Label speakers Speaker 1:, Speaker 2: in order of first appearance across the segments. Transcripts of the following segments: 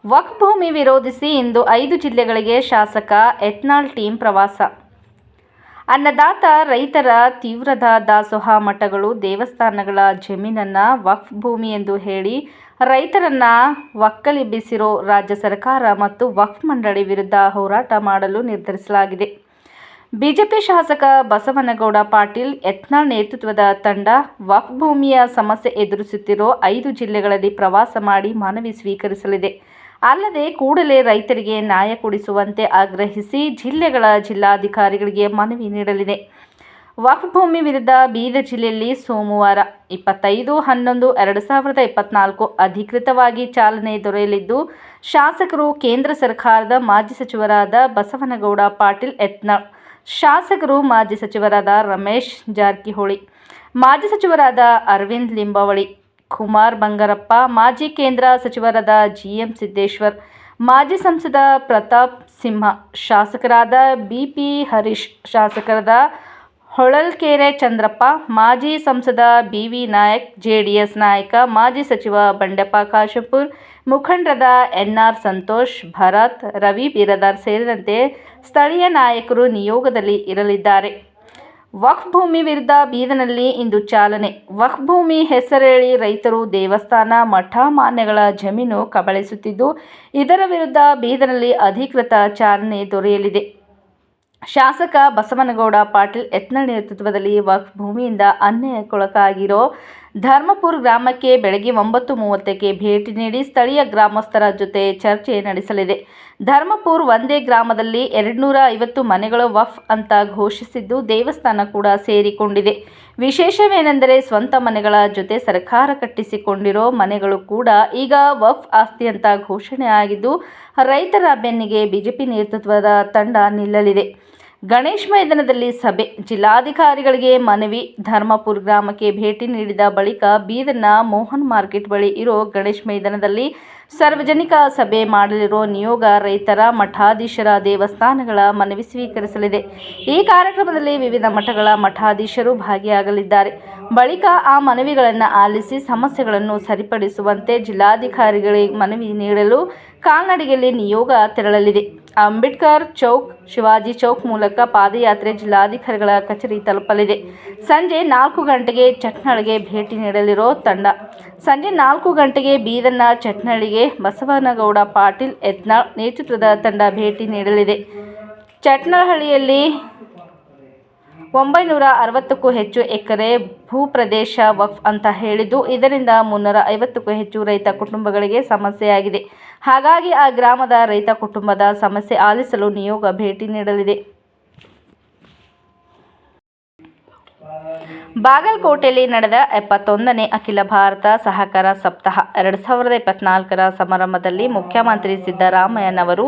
Speaker 1: ವಕ್ಫ್ ಭೂಮಿ ವಿರೋಧಿಸಿ ಇಂದು 5 ಜಿಲ್ಲೆಗಳಿಗೆ ಶಾಸಕ ಯತ್ನಾಳ್ ಟೀಮ್ ಪ್ರವಾಸ. ಅನ್ನದಾತ ರೈತರ ತೀವ್ರದ ದಾಸೋಹ ಮಠಗಳು ದೇವಸ್ಥಾನಗಳ ಜಮೀನನ್ನು ವಕ್ಫ್ ಭೂಮಿ ಎಂದು ಹೇಳಿ ರೈತರನ್ನ ಒಕ್ಕಲೆಬ್ಬಿಸಿರೋ ರಾಜ್ಯ ಸರ್ಕಾರ ಮತ್ತು ವಕ್ಫ್ ಮಂಡಳಿ ವಿರುದ್ಧ ಹೋರಾಟ ಮಾಡಲು ನಿರ್ಧರಿಸಲಾಗಿದೆ. ಬಿಜೆಪಿ ಶಾಸಕ ಬಸವನಗೌಡ ಪಾಟೀಲ್ ಯತ್ನಾಳ್ ನೇತೃತ್ವದ ತಂಡ ವಕ್ಫ್ ಭೂಮಿಯ ಸಮಸ್ಯೆ ಎದುರಿಸುತ್ತಿರೋ 5 ಜಿಲ್ಲೆಗಳಲ್ಲಿ ಪ್ರವಾಸ ಮಾಡಿ ಮನವಿ ಸ್ವೀಕರಿಸಲಿದೆ. ಅಲ್ಲದೆ ಕೂಡಲೇ ರೈತರಿಗೆ ನ್ಯಾಯ ಕೊಡಿಸುವಂತೆ ಆಗ್ರಹಿಸಿ ಜಿಲ್ಲೆಗಳ ಜಿಲ್ಲಾಧಿಕಾರಿಗಳಿಗೆ ಮನವಿ ನೀಡಲಿದೆ. ವಕ್ಫ್ ಭೂಮಿ ವಿರುದ್ಧ ಬೀದರ್ ಜಿಲ್ಲೆಯಲ್ಲಿ ಸೋಮವಾರ 25/11/2024 ಅಧಿಕೃತವಾಗಿ ಚಾಲನೆ ದೊರೆಯಲಿದ್ದು, ಶಾಸಕರು ಕೇಂದ್ರ ಸರ್ಕಾರದ ಮಾಜಿ ಸಚಿವರಾದ ಬಸವನಗೌಡ ಪಾಟೀಲ್ ಯತ್ನಾಳ್, ಶಾಸಕರು ಮಾಜಿ ಸಚಿವರಾದ ರಮೇಶ್ ಜಾರಕಿಹೊಳಿ, ಮಾಜಿ ಸಚಿವರಾದ ಅರವಿಂದ್ ಲಿಂಬಾವಳಿ, ಕುಮಾರ್ ಬಂಗಾರಪ್ಪ, ಮಾಜಿ ಕೇಂದ್ರ ಸಚಿವರಾದ ಜಿಎಂ ಸಿದ್ದೇಶ್ವರ್, ಮಾಜಿ ಸಂಸದ ಪ್ರತಾಪ್ ಸಿಂಹ, ಶಾಸಕರಾದ ಬಿಪಿ ಹರೀಶ್, ಶಾಸಕರಾದ ಹೊಳಲ್ಕೆರೆ ಚಂದ್ರಪ್ಪ, ಮಾಜಿ ಸಂಸದ ಬಿವಿ ನಾಯಕ್, ಜೆಡಿಎಸ್ ನಾಯಕ ಮಾಜಿ ಸಚಿವ ಬಂಡೆಪ್ಪ ಕಾಶೆಂಪೂರ್, ಮುಖಂಡರಾದ ಎನ್ಆರ್ ಸಂತೋಷ್, ಭರತ್, ರವಿ ಬಿರಾದಾರ್ ಸೇರಿದಂತೆ ಸ್ಥಳೀಯ ನಾಯಕರು ನಿಯೋಗದಲ್ಲಿ ಇರಲಿದ್ದಾರೆ. ವಕ್ಫ್ ಭೂಮಿ ವಿರುದ್ಧ ಬೀದರ್ನಲ್ಲಿ ಇಂದು ಚಾಲನೆ. ವಕ್ಫ್ ಭೂಮಿ ಹೆಸರೇಳಿ ರೈತರು ದೇವಸ್ಥಾನ, ಮಠ, ಮಾನ್ಯಗಳ ಜಮೀನು ಕಬಳಿಸುತ್ತಿದ್ದು, ಇದರ ವಿರುದ್ಧ ಬೀದರ್ನಲ್ಲಿ ಅಧಿಕೃತ ಚಾಲನೆ ದೊರೆಯಲಿದೆ. ಶಾಸಕ ಬಸವನಗೌಡ ಪಾಟೀಲ್ ಯತ್ನಾಳ್ ನೇತೃತ್ವದಲ್ಲಿ ವಕ್ಫ್ ಭೂಮಿಯಿಂದ ಅನ್ಯಾಯಕ್ಕೊಳಗಾಗಿರೋ ಧರ್ಮಪುರ ಗ್ರಾಮಕ್ಕೆ ಬೆಳಗ್ಗೆ 9:30ಕ್ಕೆ ಭೇಟಿ ನೀಡಿ ಸ್ಥಳೀಯ ಗ್ರಾಮಸ್ಥರ ಜೊತೆ ಚರ್ಚೆ ನಡೆಸಲಿದೆ. ಧರ್ಮಪುರ ಒಂದೇ ಗ್ರಾಮದಲ್ಲಿ 250 ಮನೆಗಳು ವಕ್ಫ್ ಅಂತ ಘೋಷಿಸಿದ್ದು, ದೇವಸ್ಥಾನ ಕೂಡ ಸೇರಿಕೊಂಡಿದೆ. ವಿಶೇಷವೇನೆಂದರೆ ಸ್ವಂತ ಮನೆಗಳ ಜೊತೆ ಸರ್ಕಾರ ಕಟ್ಟಿಸಿಕೊಂಡಿರೋ ಮನೆಗಳು ಕೂಡ ಈಗ ವಕ್ಫ್ ಆಸ್ತಿ ಅಂತ ಘೋಷಣೆ ಆಗಿದ್ದು, ರೈತರ ಬೆನ್ನಿಗೆ ಬಿಜೆಪಿ ನೇತೃತ್ವದ ತಂಡ ನಿಲ್ಲಲಿದೆ. ಗಣೇಶ್ ಮೈದಾನದಲ್ಲಿ ಸಭೆ, ಜಿಲ್ಲಾಧಿಕಾರಿಗಳಿಗೆ ಮನವಿ. ಧರ್ಮಪುರ ಗ್ರಾಮಕ್ಕೆ ಭೇಟಿ ನೀಡಿದ ಬಳಿಕ ಬೀದರ್ನ ಮೋಹನ್ ಮಾರ್ಕೆಟ್ ಬಳಿ ಇರೋ ಗಣೇಶ್ ಮೈದಾನದಲ್ಲಿ ಸಾರ್ವಜನಿಕ ಸಭೆ ಮಾಡಲಿರೋ ನಿಯೋಗ ರೈತರ, ಮಠಾಧೀಶರ, ದೇವಸ್ಥಾನಗಳ ಮನವಿ ಸ್ವೀಕರಿಸಲಿದೆ. ಈ ಕಾರ್ಯಕ್ರಮದಲ್ಲಿ ವಿವಿಧ ಮಠಗಳ ಮಠಾಧೀಶರು ಭಾಗಿಯಾಗಲಿದ್ದಾರೆ. ಬಳಿಕ ಆ ಮನವಿಗಳನ್ನು ಆಲಿಸಿ ಸಮಸ್ಯೆಗಳನ್ನು ಸರಿಪಡಿಸುವಂತೆ ಜಿಲ್ಲಾಧಿಕಾರಿಗಳಿಗೆ ಮನವಿ ನೀಡಲು ಕಾಲ್ನಡಿಗೆಯಲ್ಲಿ ನಿಯೋಗ ತೆರಳಲಿದೆ. ಅಂಬೇಡ್ಕರ್ ಚೌಕ್, ಶಿವಾಜಿ ಚೌಕ್ ಮೂಲಕ ಪಾದಯಾತ್ರೆ ಜಿಲ್ಲಾಧಿಕಾರಿಗಳ ಕಚೇರಿ ತಲುಪಲಿದೆ. ಸಂಜೆ 4 ಗಂಟೆಗೆ ಚಟ್ನಳ್ಳಿಗೆ ಭೇಟಿ ನೀಡಲಿರೋ ತಂಡ ಸಂಜೆ 4 ಗಂಟೆಗೆ ಬೀದರ್ನ ಚಟ್ನಳ್ಳಿಗೆ ಬಸವನಗೌಡ ಪಾಟೀಲ್ ಯತ್ನಾಳ್ ನೇತೃತ್ವದ ತಂಡ ಭೇಟಿ ನೀಡಲಿದೆ. ಚಟ್ನಹಳ್ಳಿಯಲ್ಲಿ 960ಕ್ಕೂ ಹೆಚ್ಚು ಎಕರೆ ಭೂಪ್ರದೇಶ ವಕ್ಫ್ ಅಂತ ಹೇಳಿದ್ದು, ಇದರಿಂದ 350ಕ್ಕೂ ಹೆಚ್ಚು ರೈತ ಕುಟುಂಬಗಳಿಗೆ ಸಮಸ್ಯೆಯಾಗಿದೆ. ಹಾಗಾಗಿ ಆ ಗ್ರಾಮದ ರೈತ ಕುಟುಂಬದ ಸಮಸ್ಯೆ ಆಲಿಸಲು ನಿಯೋಗ ಭೇಟಿ ನೀಡಲಿದೆ. ಬಾಗಲಕೋಟೆಯಲ್ಲಿ ನಡೆದ 71ನೇ ಅಖಿಲ ಭಾರತ ಸಹಕಾರ ಸಪ್ತಾಹ 2024ರ ಸಮಾರಂಭದಲ್ಲಿ ಮುಖ್ಯಮಂತ್ರಿ ಸಿದ್ದರಾಮಯ್ಯನವರು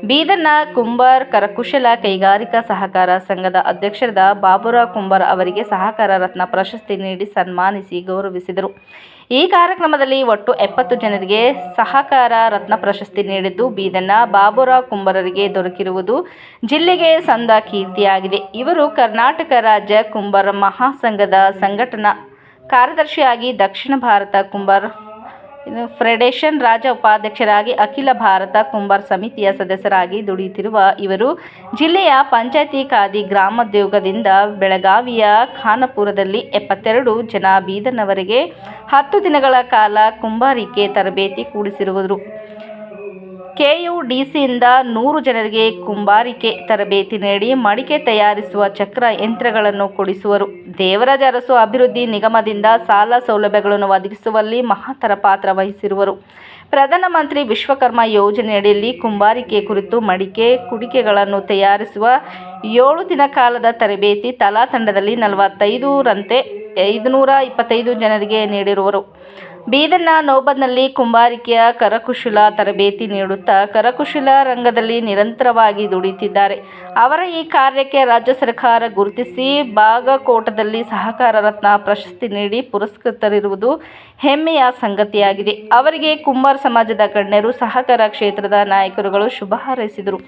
Speaker 1: ಬೀದರ್ನ ಕುಂಬಾರ್ ಕರಕುಶಲ ಕೈಗಾರಿಕಾ ಸಹಕಾರ ಸಂಘದ ಅಧ್ಯಕ್ಷರಾದ ಬಾಬುರಾವ್ ಕುಂಬಾರ್ ಅವರಿಗೆ ಸಹಕಾರ ರತ್ನ ಪ್ರಶಸ್ತಿ ನೀಡಿ ಸನ್ಮಾನಿಸಿ ಗೌರವಿಸಿದರು. ಈ ಕಾರ್ಯಕ್ರಮದಲ್ಲಿ ಒಟ್ಟು 70 ಜನರಿಗೆ ಸಹಕಾರ ರತ್ನ ಪ್ರಶಸ್ತಿ ನೀಡಿದ್ದು, ಬೀದರ್ನ ಬಾಬುರಾವ್ ಕುಂಬಾರರಿಗೆ ದೊರಕಿರುವುದು ಜಿಲ್ಲೆಗೆ ಸಂದ ಕೀರ್ತಿಯಾಗಿದೆ. ಇವರು ಕರ್ನಾಟಕ ರಾಜ್ಯ ಕುಂಬಾರ ಮಹಾಸಂಘದ ಸಂಘಟನಾ ಕಾರ್ಯದರ್ಶಿಯಾಗಿ, ದಕ್ಷಿಣ ಭಾರತ ಕುಂಬಾರ ಫೆಡರೇಷನ್ ರಾಜ್ಯ ಉಪಾಧ್ಯಕ್ಷರಾಗಿ, ಅಖಿಲ ಭಾರತ ಕುಂಬಾರ ಸಮಿತಿಯ ಸದಸ್ಯರಾಗಿ ದುಡಿಯುತ್ತಿರುವ ಇವರು ಜಿಲ್ಲೆಯ ಪಂಚಾಯತಿ ಖಾದಿ ಗ್ರಾಮೋದ್ಯೋಗದಿಂದ ಬೆಳಗಾವಿಯ ಖಾನಾಪುರದಲ್ಲಿ 72 ಜನ, ಬೀದರ್ನವರೆಗೆ 10 ದಿನಗಳ ಕಾಲ ಕುಂಬಾರಿಕೆ ತರಬೇತಿ ಕೊಡಿಸಿರುವರು. ಕೆಯುಡಿಸಿಯಿಂದ 100 ಜನರಿಗೆ ಕುಂಬಾರಿಕೆ ತರಬೇತಿ ನೀಡಿ ಮಡಿಕೆ ತಯಾರಿಸುವ ಚಕ್ರ ಯಂತ್ರಗಳನ್ನು ಕೊಡಿಸುವರು. ದೇವರಾಜ ಅರಸು ಅಭಿವೃದ್ಧಿ ನಿಗಮದಿಂದ ಸಾಲ ಸೌಲಭ್ಯಗಳನ್ನು ಒದಗಿಸುವಲ್ಲಿ ಮಹತ್ತರ ಪಾತ್ರ ವಹಿಸಿರುವರು. ಪ್ರಧಾನಮಂತ್ರಿ ವಿಶ್ವಕರ್ಮ ಯೋಜನೆಯಡಿಯಲ್ಲಿ ಕುಂಬಾರಿಕೆ ಕುರಿತು ಮಡಿಕೆ, ಕುಡಿಕೆಗಳನ್ನು ತಯಾರಿಸುವ 7 ದಿನ ಕಾಲದ ತರಬೇತಿ ತಲಾ ತಂಡದಲ್ಲಿ 45 ರಂತೆ 525 ಜನರಿಗೆ ನೀಡಿರುವರು. ಬೀದರ್ನ ನೌಬಾದ್ನಲ್ಲಿ ಕುಂಬಾರಿಕೆಯ ಕರಕುಶಲ ತರಬೇತಿ ನೀಡುತ್ತಾ ಕರಕುಶಲ ರಂಗದಲ್ಲಿ ನಿರಂತರವಾಗಿ ದುಡಿಯುತ್ತಿದ್ದಾರೆ. ಅವರ ಈ ಕಾರ್ಯಕ್ಕೆ ರಾಜ್ಯ ಸರ್ಕಾರ ಗುರುತಿಸಿ ಬಾಗಲಕೋಟದಲ್ಲಿ ಸಹಕಾರ ರತ್ನ ಪ್ರಶಸ್ತಿ ನೀಡಿ ಪುರಸ್ಕೃತರಿರುವುದು ಹೆಮ್ಮೆಯ ಸಂಗತಿಯಾಗಿದೆ. ಅವರಿಗೆ ಕುಂಬಾರ ಸಮಾಜದ ಗಣ್ಯರು, ಸಹಕಾರ ಕ್ಷೇತ್ರದ ನಾಯಕರುಗಳು ಶುಭ ಹಾರೈಸಿದರು.